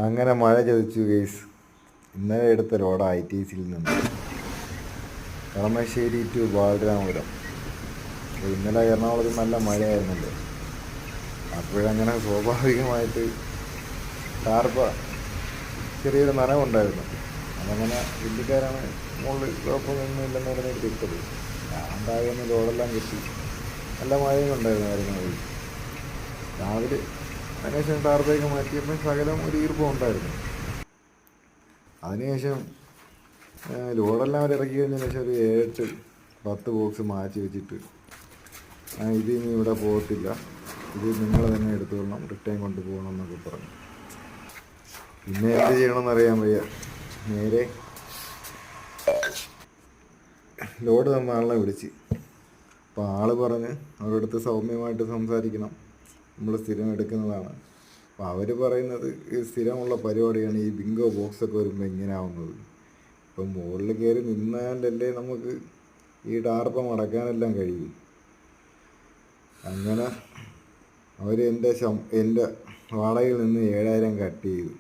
അങ്ങനെ മഴ ചതിച്ചു ഗൈസ്. ഇന്നലെ എടുത്ത ലോഡ് ITCയിൽ നിന്ന് കളമശ്ശേരി ടു ബാലരാമപുരം. ഇന്നലെ എറണാകുളത്ത് നല്ല മഴയായിരുന്നല്ലോ. അപ്പോഴങ്ങനെ സ്വാഭാവികമായിട്ട് ടാർപ്പ ചെറിയൊരു നനവുണ്ടായിരുന്നു. അതങ്ങനെ ഹിന്ദിക്കാരാണ് മുകളിൽ കുഴപ്പമൊന്നുമില്ലെന്ന് പറഞ്ഞിട്ട് ഇട്ടത്. ഞാൻ താഴെ ലോഡെല്ലാം കിട്ടി. നല്ല മഴയും ഉണ്ടായിരുന്നു കാര്യങ്ങൾ. രാവിലെ അതിനുശേഷം ടാർപ്പയൊക്കെ മാറ്റിയപ്പോൾ ശകലം ഒരു ഈർപ്പം ഉണ്ടായിരുന്നു. അതിനുശേഷം ലോഡെല്ലാം അവർ ഇറക്കി കഴിഞ്ഞതിന് ശേഷം ഒരു 7-10 ബോക്സ് മാറ്റി വെച്ചിട്ട് ഇത് ഇനി ഇവിടെ പോകത്തില്ല, ഇത് നിങ്ങൾ തന്നെ എടുത്തുകൊള്ളണം, റിട്ടേൺ കൊണ്ടുപോകണം എന്നൊക്കെ പറഞ്ഞു. പിന്നെ എന്ത് ചെയ്യണമെന്ന് അറിയാൻ വയ്യ. നേരെ ലോഡ് തന്ന ആളിനെ വിളിച്ച്. അപ്പോൾ ആൾ പറഞ്ഞ് അവരുടെ അടുത്ത് സൗമ്യമായിട്ട് സംസാരിക്കണം, നമ്മൾ സ്ഥിരം എടുക്കുന്നതാണ്. അപ്പോൾ അവർ പറയുന്നത് ഈ സ്ഥിരമുള്ള പരിപാടിയാണ്, ഈ ബിങ്കോ ബോക്സൊക്കെ വരുമ്പോൾ ഇങ്ങനെ ആവുന്നത്. ഇപ്പം മുകളിൽ കയറി നിന്നാലല്ലേ നമുക്ക് ഈ ടാർപ്പം അടക്കാനെല്ലാം കഴിയും. അങ്ങനെ അവർ എൻ്റെ വാടകയിൽ നിന്ന് 7,000 കട്ട് ചെയ്തു.